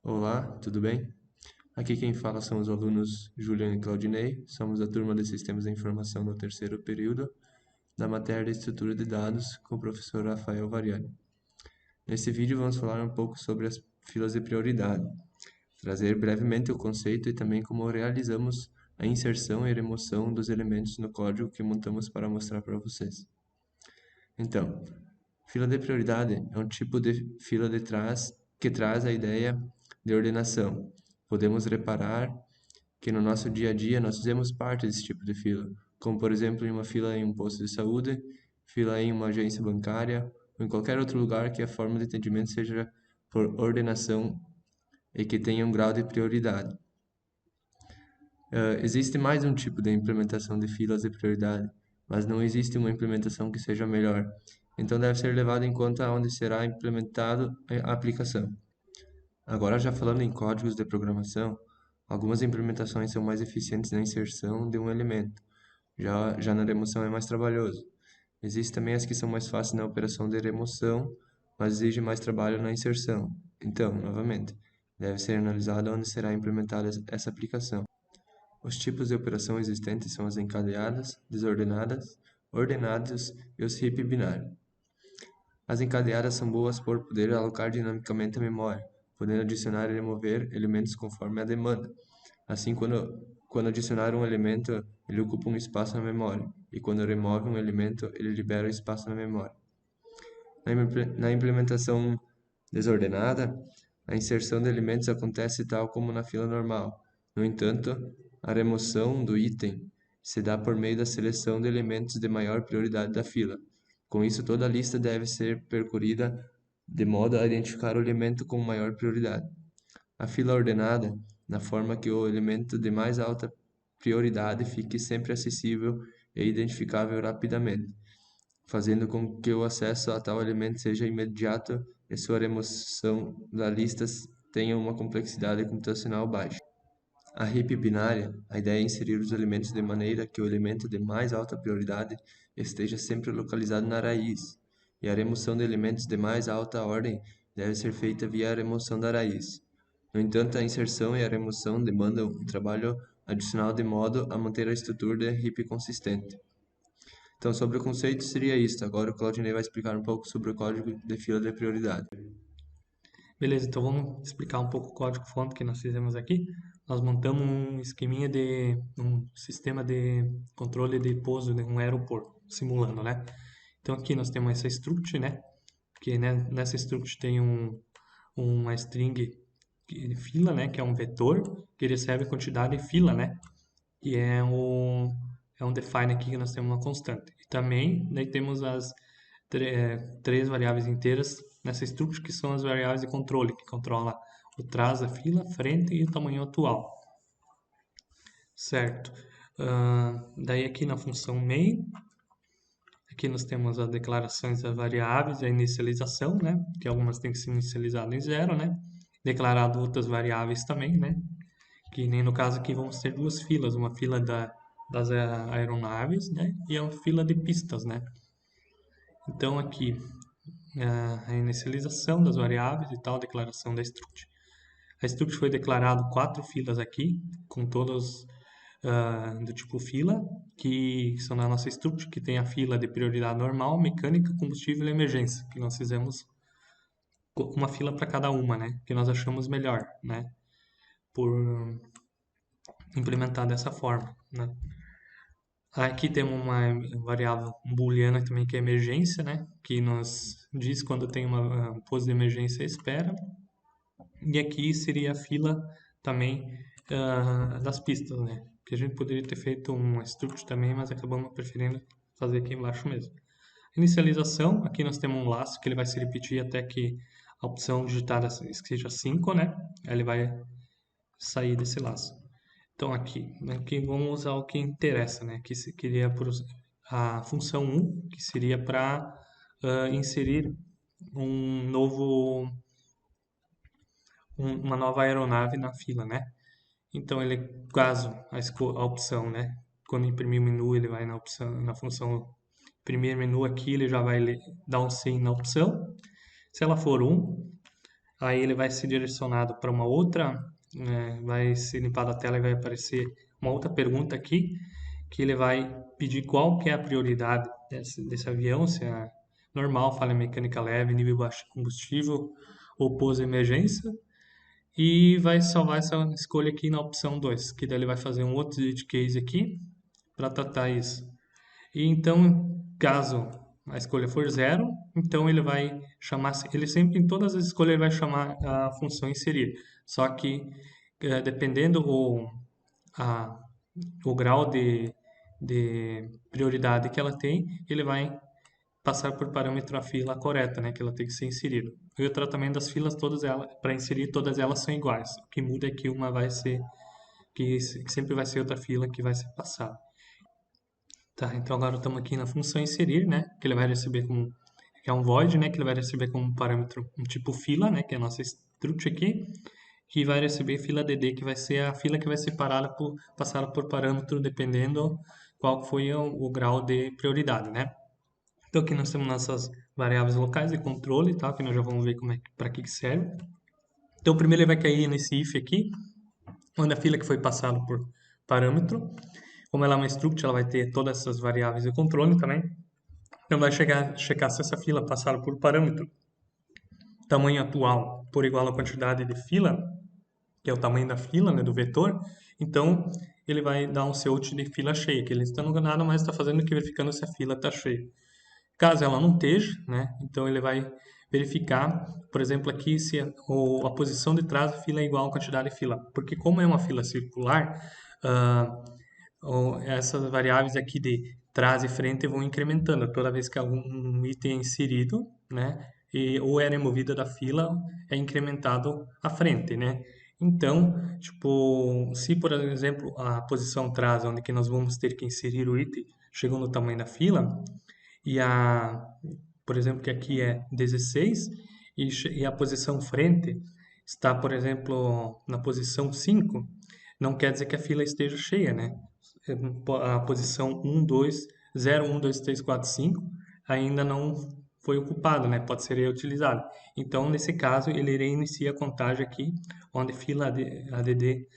Olá, tudo bem? Aqui quem fala são os alunos Juliano e Claudinei, somos a turma de Sistemas da Informação do terceiro período, da matéria de Estrutura de Dados, com o professor Rafael Variani. Nesse vídeo vamos falar um pouco sobre as filas de prioridade, trazer brevemente o conceito e também como realizamos a inserção e remoção dos elementos no código que montamos para mostrar para vocês. Então, fila de prioridade é um tipo de fila de trás que traz a ideia de ordenação. Podemos reparar que no nosso dia a dia nós fazemos parte desse tipo de fila, como por exemplo em uma fila em um posto de saúde, fila em uma agência bancária ou em qualquer outro lugar que a forma de atendimento seja por ordenação e que tenha um grau de prioridade. Existe mais um tipo de implementação de filas de prioridade, mas não existe uma implementação que seja melhor. Então deve ser levado em conta onde será implementado a aplicação. Agora, já falando em códigos de programação, algumas implementações são mais eficientes na inserção de um elemento, já na remoção é mais trabalhoso. Existem também as que são mais fáceis na operação de remoção, mas exigem mais trabalho na inserção. Então, novamente, deve ser analisado onde será implementada essa aplicação. Os tipos de operação existentes são as encadeadas, desordenadas, ordenadas e os heap binários. As encadeadas são boas por poder alocar dinamicamente a memória, podendo adicionar e remover elementos conforme a demanda. Assim, quando adicionar um elemento, ele ocupa um espaço na memória, e quando remove um elemento, ele libera o espaço na memória. Na implementação desordenada, a inserção de elementos acontece tal como na fila normal. No entanto, a remoção do item se dá por meio da seleção de elementos de maior prioridade da fila. Com isso, toda a lista deve ser percorrida de modo a identificar o elemento com maior prioridade. A fila ordenada, na forma que o elemento de mais alta prioridade fique sempre acessível e identificável rapidamente, fazendo com que o acesso a tal elemento seja imediato e sua remoção da lista tenha uma complexidade computacional baixa. A heap binária, a ideia é inserir os elementos de maneira que o elemento de mais alta prioridade esteja sempre localizado na raiz, e a remoção de elementos de mais alta ordem deve ser feita via a remoção da raiz. No entanto, a inserção e a remoção demandam um trabalho adicional de modo a manter a estrutura de heap consistente. Então, sobre o conceito seria isso. Agora o Claudinei vai explicar um pouco sobre o código de fila de prioridade. Beleza, então vamos explicar um pouco o código-fonte que nós fizemos aqui. Nós montamos um esqueminha de um sistema de controle de pouso de um aeroporto, simulando, né? Então aqui nós temos essa struct, né? Que né, nessa struct tem uma string de fila, né? Que é um vetor que recebe a quantidade de fila, né? Que é um define aqui que nós temos uma constante. E também daí temos as três variáveis inteiras nessa struct, que são as variáveis de controle, que controla o trás da fila, frente e o tamanho atual. Certo. Daí aqui na função main, aqui nós temos as declarações das variáveis e a inicialização, né? Que algumas têm que ser inicializadas em zero, né? Declarado outras variáveis também, né? Que nem no caso aqui vamos ter duas filas, uma fila das aeronaves, né? E uma fila de pistas, né? Então aqui a inicialização das variáveis e tal, a declaração da struct. A struct foi declarado quatro filas aqui, com todas do tipo fila, que são na nossa struct, que tem a fila de prioridade normal, mecânica, combustível e emergência, que nós fizemos uma fila para cada uma, né? Que nós achamos melhor, né? Por implementar dessa forma, né? Aqui temos uma variável booleana também que é emergência, né? Que nos diz quando tem uma pose de emergência espera. E aqui seria a fila também das pistas, né? Que a gente poderia ter feito um struct também, mas acabamos preferindo fazer aqui embaixo mesmo. Inicialização, aqui nós temos um laço que ele vai se repetir até que a opção digitada seja 5, né? Aí ele vai sair desse laço. Então aqui vamos usar o que interessa, né? Que seria a função 1, que seria para inserir um novo uma nova aeronave na fila, né? Então ele, caso a opção, né? Quando imprimir o menu, ele vai na opção, na função imprimir menu aqui, ele já vai dar um sim na opção. Se ela for 1, Aí ele vai ser direcionado para uma outra, vai ser limpada a tela e vai aparecer uma outra pergunta aqui, que ele vai pedir qual que é a prioridade desse avião, se é normal, falha mecânica leve, nível baixo de combustível ou pouso emergência. E vai salvar essa escolha aqui na opção 2, que daí ele vai fazer um outro edit case aqui para tratar isso. E então, caso a escolha for zero, então ele vai chamar, ele sempre em todas as escolhas ele vai chamar a função inserir. Só que dependendo a, o grau de prioridade que ela tem, ele vai passar por parâmetro a fila correta, né, que ela tem que ser inserida. E o tratamento das filas, todas elas, para inserir, todas elas são iguais. O que muda é que uma vai ser, que sempre vai ser outra fila que vai ser passada. Tá, então agora estamos aqui na função inserir, né, que ele vai receber como, que é um void, né, que ele vai receber como parâmetro um tipo fila, né, que é a nossa struct aqui, que vai receber fila dd, que vai ser a fila que vai ser passada por parâmetro dependendo qual foi o grau de prioridade, né. Então aqui nós temos nossas variáveis locais de controle, tá? Que nós já vamos ver para que serve. Então primeiro ele vai cair nesse if aqui, onde a fila que foi passada por parâmetro. Como ela é uma struct, ela vai ter todas essas variáveis de controle também. Então vai checar se essa fila passada por parâmetro, tamanho atual por igual à quantidade de fila, que é o tamanho da fila, né, do vetor. Então ele vai dar um COUT de fila cheia, que ele está no nada mais está fazendo que verificando se a fila está cheia. Caso ela não esteja, né, então ele vai verificar, por exemplo, aqui se a posição de trás da fila é igual à quantidade de fila. Porque como é uma fila circular, essas variáveis aqui de trás e frente vão incrementando toda vez que algum item é inserido, né, ou é removida da fila, é incrementado à frente, né. Então, tipo, se por exemplo a posição trás, onde que nós vamos ter que inserir o item, chegou no tamanho da fila, e por exemplo, que aqui é 16 e a posição frente está, por exemplo, na posição 5, não quer dizer que a fila esteja cheia, né? A posição 1, 2, 0, 1, 2, 3, 4, 5 ainda não foi ocupada, né? Pode ser reutilizado. Então, nesse caso, ele reinicia a contagem aqui, onde fila ADD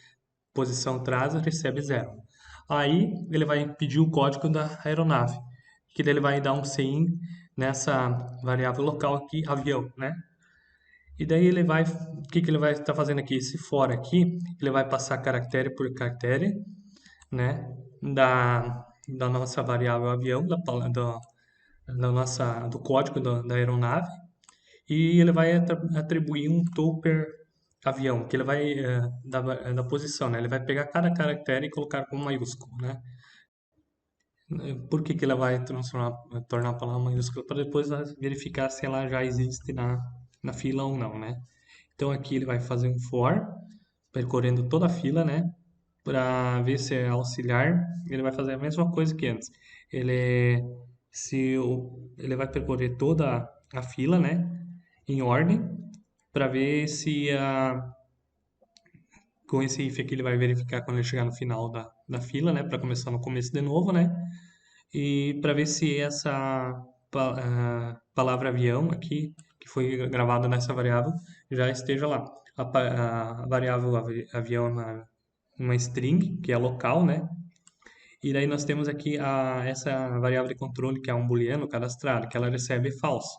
posição trás recebe 0. Aí ele vai pedir o código da aeronave, que daí ele vai dar um CIN nessa variável local aqui, avião, né? E daí ele vai, o que que ele vai estar fazendo aqui? Esse for aqui, ele vai passar caractere por caractere, né? Da nossa variável avião, do código da aeronave, e ele vai atribuir um tupper avião, que ele vai da posição, né? Ele vai pegar cada caractere e colocar como maiúsculo, né? Por que que ela vai tornar a palavra maiúscula? Para depois verificar se ela já existe na fila ou não, né? Então aqui ele vai fazer um for, percorrendo toda a fila, né? Para ver se é auxiliar. Ele vai fazer a mesma coisa que antes. Ele vai percorrer toda a fila, né? Em ordem, para ver se com esse if aqui ele vai verificar quando ele chegar no final da fila, né? Para começar no começo de novo, né? E para ver se essa palavra avião aqui, que foi gravada nessa variável, já esteja lá. A variável avião é uma string, que é local, né? E daí nós temos aqui essa variável de controle, que é um booleano cadastrado, que ela recebe false.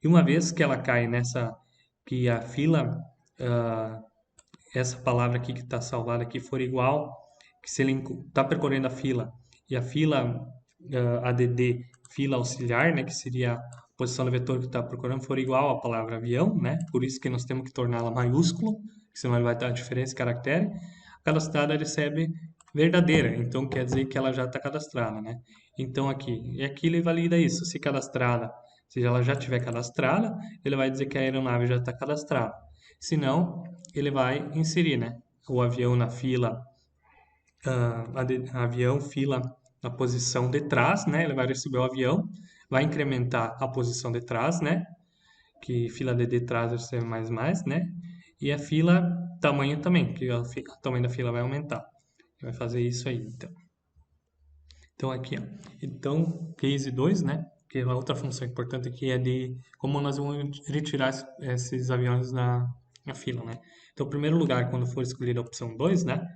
E uma vez que ela cai que a fila, essa palavra aqui que está salvada aqui for igual, que se ele está percorrendo a fila e a fila ADD, fila auxiliar, né, que seria a posição do vetor que está procurando, for igual à palavra avião, né, por isso que nós temos que torná-la maiúsculo, senão ele vai dar a diferença de caractere. A cadastrada recebe verdadeira, então quer dizer que ela já está cadastrada, né? Então e aqui ele valida isso, se cadastrada, se ela já tiver cadastrada, ele vai dizer que a aeronave já está cadastrada. Se não, ele vai inserir, né, o avião na fila, avião, fila na posição de trás, né? Ele vai receber o avião, vai incrementar a posição de trás, né? Que fila de trás vai ser mais, né? E a fila tamanho também, que o tamanho da fila vai aumentar. Vai fazer isso aí, então. Então aqui, ó. Então, case 2, né? que a outra função importante aqui é de como nós vamos retirar esses aviões na fila, né? Então, em primeiro lugar, quando for escolher a opção 2, né?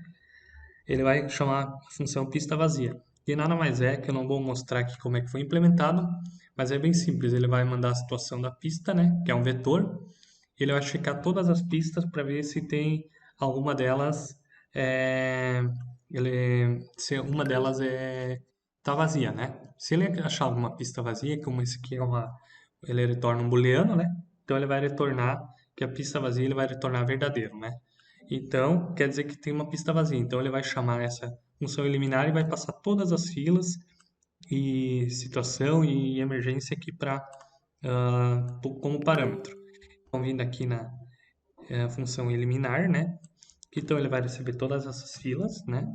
Ele vai chamar a função pista vazia. E nada mais é que eu não vou mostrar aqui como é que foi implementado, mas é bem simples. Ele vai mandar a situação da pista, né? Que é um vetor. Ele vai checar todas as pistas para ver se tem alguma delas é, se uma delas tá vazia, né? Se ele achar alguma pista vazia, como esse aqui ele retorna um booleano, né? Então ele vai retornar que a pista vazia ele vai retornar verdadeiro, né? Então quer dizer que tem uma pista vazia. Então ele vai chamar essa função eliminar e vai passar todas as filas e situação e emergência aqui para como parâmetro. Então vindo aqui na função eliminar, né? Então ele vai receber todas essas filas, né?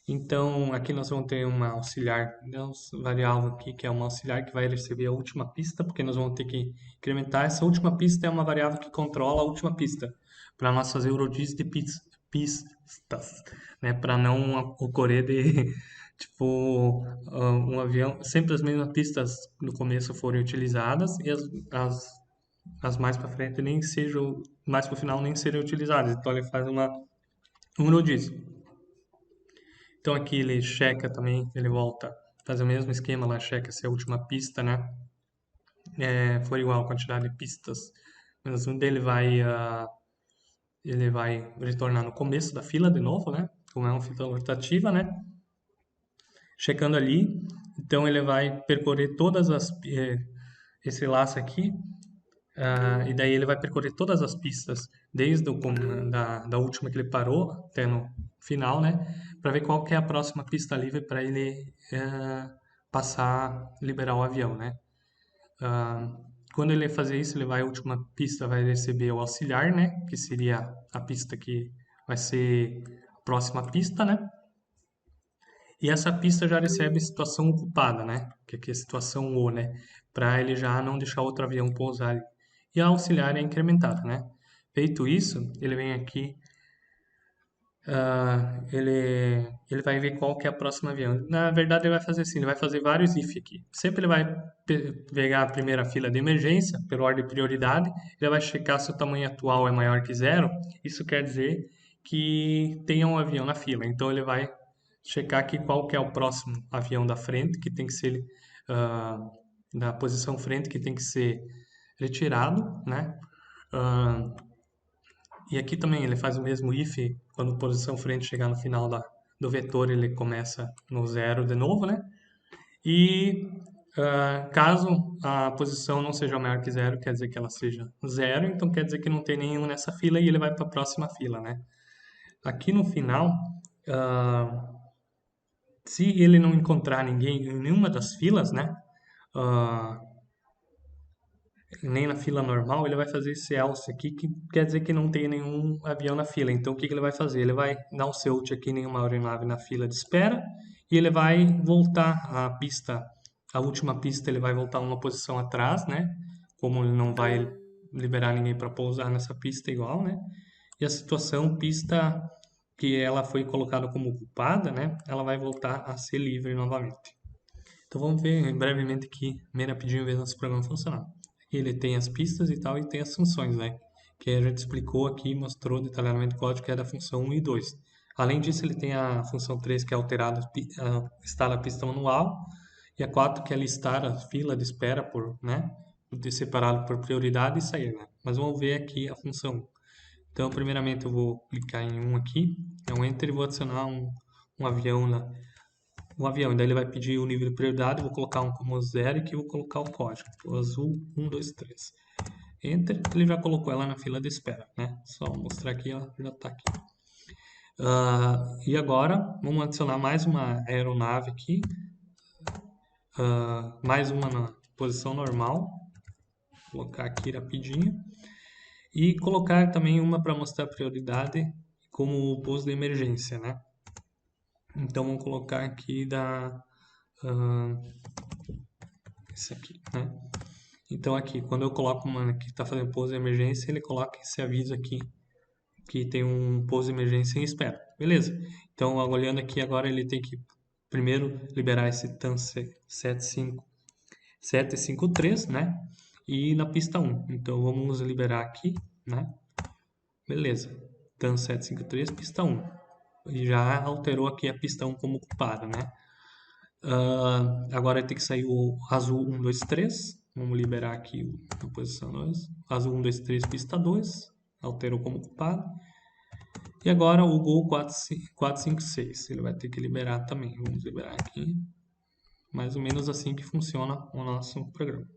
Então aqui nós vamos ter uma auxiliar, variável aqui que é uma auxiliar que vai receber a última pista, porque nós vamos ter que incrementar essa última pista é uma variável que controla a última pista para nós fazer o rodízio de pistas, né? Para não ocorrer de tipo um avião sempre as mesmas pistas no começo forem utilizadas e as mais para frente nem sejam, mais para o final nem serem utilizadas. Então ele faz um rodízio. Então aqui ele checa também, ele volta, faz o mesmo esquema lá, checa se a última pista, né, for igual a quantidade de pistas menos um dele ele vai retornar no começo da fila de novo, né, como é uma fila rotativa, né, checando ali. Então ele vai percorrer esse laço aqui. E daí ele vai percorrer todas as pistas, desde da última que ele parou até no final, né? Para ver qual que é a próxima pista livre para ele passar, liberar o avião, né? Ah, quando ele fazer isso, a última pista vai receber o auxiliar, né? Que seria a pista que vai ser a próxima pista, né? E essa pista já recebe situação ocupada, né? Que aqui é a situação O, né? Para ele já não deixar outro avião pousar ali. E a auxiliar é incrementada, né? Feito isso, ele vem aqui, ele vai ver qual que é a próxima avião. Na verdade, ele vai fazer assim, ele vai fazer vários if aqui. Sempre ele vai pegar a primeira fila de emergência, pela ordem de prioridade, ele vai checar se o tamanho atual é maior que zero. Isso quer dizer que tenha um avião na fila. Então, ele vai checar aqui qual que é o próximo avião da frente, que tem que ser da posição frente, que tem que ser retirado, né? Ah, e aqui também ele faz o mesmo if, quando a posição frente chegar no final do vetor, ele começa no zero de novo, né? E caso a posição não seja maior que zero, quer dizer que ela seja zero, então quer dizer que não tem nenhum nessa fila e ele vai para a próxima fila, né? Aqui no final, ah, se ele não encontrar ninguém em nenhuma das filas, né? ah, nem na fila normal, ele vai fazer esse else aqui, que quer dizer que não tem nenhum avião na fila. Então, o que que ele vai fazer? Ele vai dar um search aqui em nenhuma aeronave na fila de espera e ele vai voltar a pista, a última pista, ele vai voltar uma posição atrás, né? Como ele não vai liberar ninguém para pousar nessa pista igual, né? E a situação pista que ela foi colocada como ocupada, né? Ela vai voltar a ser livre novamente. Então vamos ver brevemente aqui, bem rapidinho, ver nosso programa funcionar. Ele tem as pistas e tal, e tem as funções, né? Que a gente explicou aqui, mostrou detalhadamente o código que é da função 1 e 2. Além disso, ele tem a função 3, que é alterar instala a pista manual, e a 4, que é listar a fila de espera por, né? De separado por prioridade e sair, né? Mas vamos ver aqui a função 1. Então, primeiramente, eu vou clicar em 1 aqui, é um Enter, e vou adicionar um avião o avião. Daí ele vai pedir o nível de prioridade, vou colocar um como zero e aqui vou colocar o código. O azul 1, 2, 3. Enter, ele já colocou ela na fila de espera, né? Só mostrar aqui, ela já está aqui. E agora, vamos adicionar mais uma aeronave aqui. Mais uma na posição normal. Vou colocar aqui rapidinho. E colocar também uma para mostrar a prioridade como pouso de emergência, né? Então, vamos colocar aqui esse aqui, né? Então aqui, quando eu coloco uma que está fazendo pouso de emergência, ele coloca esse aviso aqui que tem um pouso de emergência em espera. Beleza? Então, olhando aqui agora, ele tem que primeiro liberar esse TAN 75 753, né? E na pista 1. Então vamos liberar aqui, né? Beleza. Dan 753, pista 1. E já alterou aqui a pista 1 como ocupada, né? Agora tem que sair o azul 1, 2, 3. Vamos liberar aqui a posição 2. Azul 1, 2, 3, pista 2. Alterou como ocupado. E agora o gol 4, 5, 6. Ele vai ter que liberar também. Vamos liberar aqui. Mais ou menos assim que funciona o nosso programa.